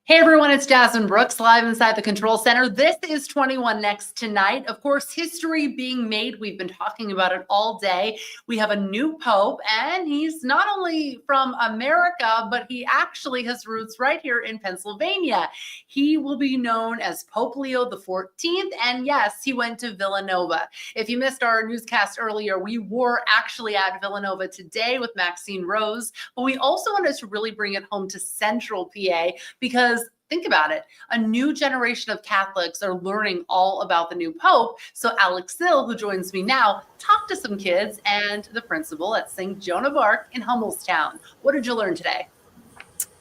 Hey everyone, it's Jasmine Brooks live inside the Control Center. This is 21 Next tonight. Of course, history being made. We've been talking about it all day. We have a new Pope, and he's not only from America, but he actually has roots right here in Pennsylvania. He will be known as Pope Leo XIV, and yes, he went to Villanova. If you missed our newscast earlier, we were actually at Villanova today with Maxine Rose, but we also wanted to really bring it home to Central PA because think about it. A new generation of Catholics are learning all about the new Pope. So Alex Sill, who joins me now, talked to some kids and the principal at St. Joan of Arc in Hummelstown. What did you learn today?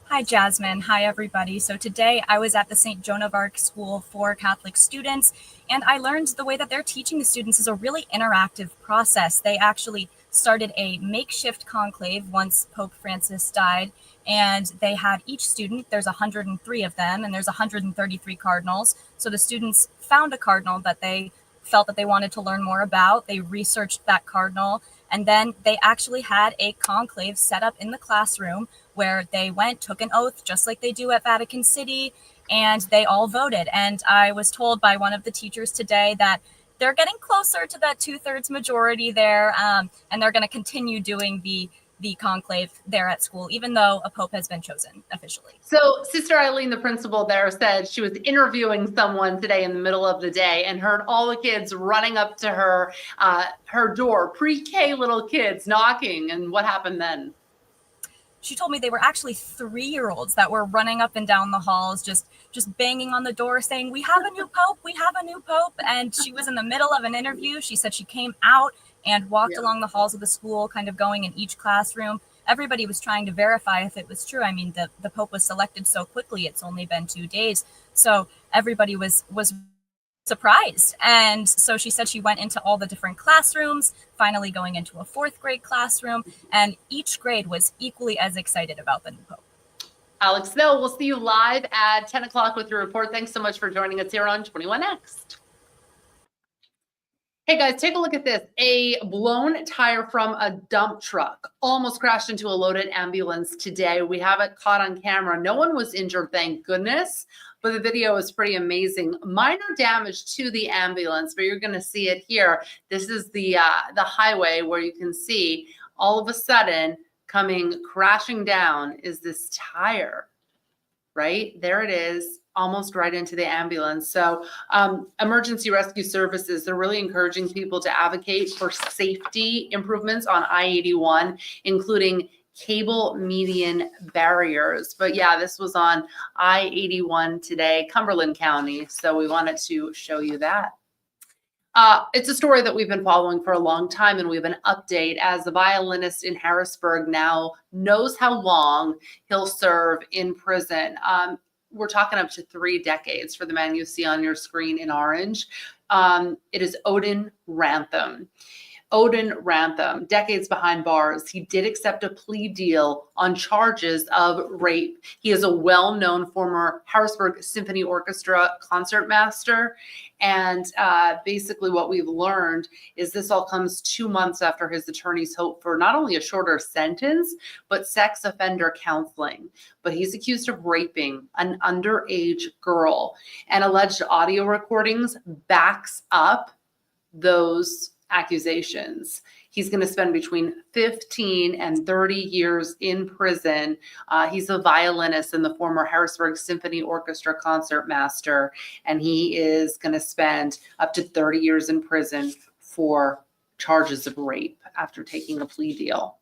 Hi, Jasmine. Hi, everybody. So today I was at the St. Joan of Arc School for Catholic students, and I learned the way that they're teaching the students is a really interactive process. They actually started a makeshift conclave once Pope Francis died, and they had each student, there's 103 of them, and there's 133 cardinals. So the students found a cardinal that they felt that they wanted to learn more about. They researched that cardinal, and then they actually had a conclave set up in the classroom where they went, took an oath, just like they do at Vatican City, and they all voted. And I was told by one of the teachers today that they're getting closer to that 2/3 majority there, and they're going to continue doing the conclave there at school, even though a pope has been chosen officially. So Sister Eileen, the principal there, said she was interviewing someone today in the middle of the day and heard all the kids running up to her door, pre-K little kids knocking. And what happened then? She told me they were actually 3-year-olds that were running up and down the halls, just banging on the door saying, "We have a new pope, we have a new pope." And she was in the middle of an interview. She said she came out and walked along the halls of the school, kind of going in each classroom. Everybody was trying to verify if it was true. I mean, the pope was selected so quickly. It's only been 2 days. So everybody was surprised. And so she said she went into all the different classrooms, finally going into a 4th grade classroom, and each grade was equally as excited about the new pope. Alex Sill, we'll see you live at 10 o'clock with your report. Thanks so much for joining us here on 21 Next. Hey guys, take a look at this. A blown tire from a dump truck almost crashed into a loaded ambulance today. We have it caught on camera. No one was injured, thank goodness, but the video is pretty amazing. Minor damage to the ambulance, but you're going to see it here. This is the highway where you can see all of a sudden coming crashing down is this tire. Right there it is, almost right into the ambulance. So emergency rescue services, they're really encouraging people to advocate for safety improvements on I-81, including cable median barriers. But yeah, this was on I-81 today, Cumberland County. So we wanted to show you that. It's a story that we've been following for a long time, and we have an update as the violinist in Harrisburg now knows how long he'll serve in prison. We're talking up to 3 decades for the man you see on your screen in orange. It is Odin Rantham. Odin Rantham, decades behind bars. He did accept a plea deal on charges of rape. He is a well-known former Harrisburg Symphony Orchestra concertmaster. And basically what we've learned is this all comes 2 months after his attorneys hope for not only a shorter sentence, but sex offender counseling. But he's accused of raping an underage girl, and alleged audio recordings backs up those accusations. He's going to spend between 15 and 30 years in prison. He's a violinist in the former Harrisburg Symphony Orchestra concertmaster, and he is going to spend up to 30 years in prison for charges of rape after taking a plea deal.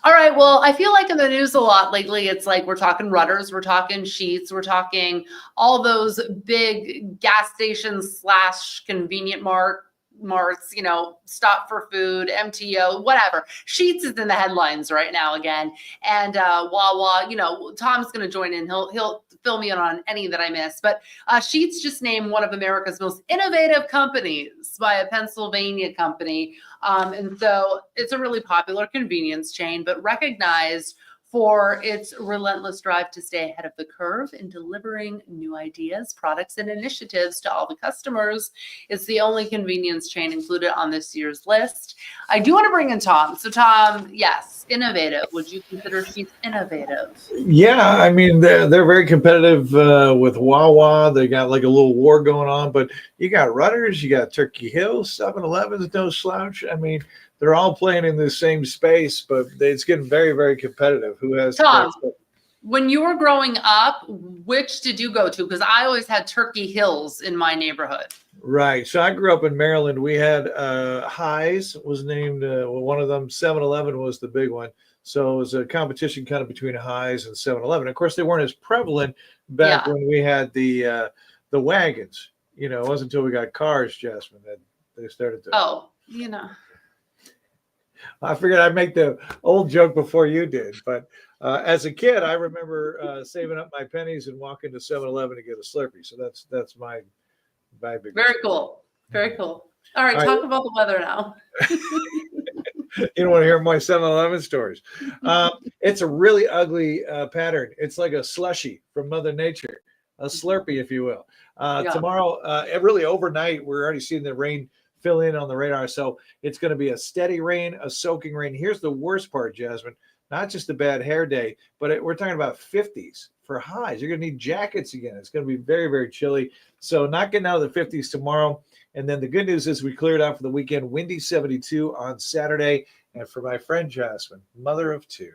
All right, well, I feel like in the news a lot lately, it's like we're talking Rudders, we're talking Sheetz, we're talking all those big gas stations / convenient marts, you know, stop for food, MTO, whatever. Sheetz is in the headlines right now again. And Wawa, you know, Tom's going to join in. He'll fill me in on any that I miss. But Sheetz just named one of America's most innovative companies by a Pennsylvania company. And so it's a really popular convenience chain, but recognized for its relentless drive to stay ahead of the curve in delivering new ideas, products, and initiatives to all the customers. It's the only convenience chain included on this year's list. I do want to bring in Tom. So Tom, yes, innovative. Would you consider Sheetz innovative? Yeah, I mean they're very competitive with Wawa. They got like a little war going on, but you got Rudders, you got Turkey Hill, 7-Eleven's no slouch. I mean, they're all playing in the same space, but it's getting very, very competitive. Who has Tom? When you were growing up, which did you go to? Because I always had Turkey Hills in my neighborhood. Right. So I grew up in Maryland. We had Highs was named one of them. 7-Eleven was the big one. So it was a competition kind of between Highs and 7-Eleven. Of course, they weren't as prevalent back when we had the wagons. You know, it wasn't until we got cars, Jasmine, that they started to. Oh, you know. I figured I'd make the old joke before you did. But as a kid, I remember saving up my pennies and walking to 7-Eleven to get a Slurpee. So that's my big. Very cool. Very cool. All right, talk about the weather now. You don't want to hear my 7-Eleven stories. It's a really ugly pattern. It's like a slushy from Mother Nature, a Slurpee, if you will. Tomorrow, really overnight, we're already seeing the rain fill in on the radar. So it's going to be a steady rain, a soaking rain. Here's the worst part, Jasmine. Not just a bad hair day, but we're talking about 50s for highs. You're going to need jackets again. It's going to be very, very chilly. So not getting out of the 50s tomorrow. And then the good news is we cleared out for the weekend. Windy 72 on Saturday. And for my friend Jasmine, mother of two,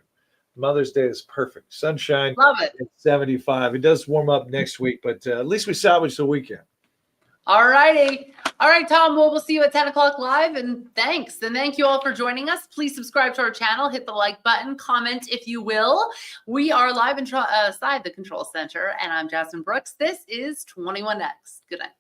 Mother's Day is perfect. Sunshine. Love it. It's 75. It does warm up next week, but at least we salvaged the weekend. All righty. All right, Tom. Well, we'll see you at 10 o'clock live. And thanks. And thank you all for joining us. Please subscribe to our channel. Hit the like button. Comment if you will. We are live inside the Control Center. And I'm Jasmine Brooks. This is 21Next. Good night.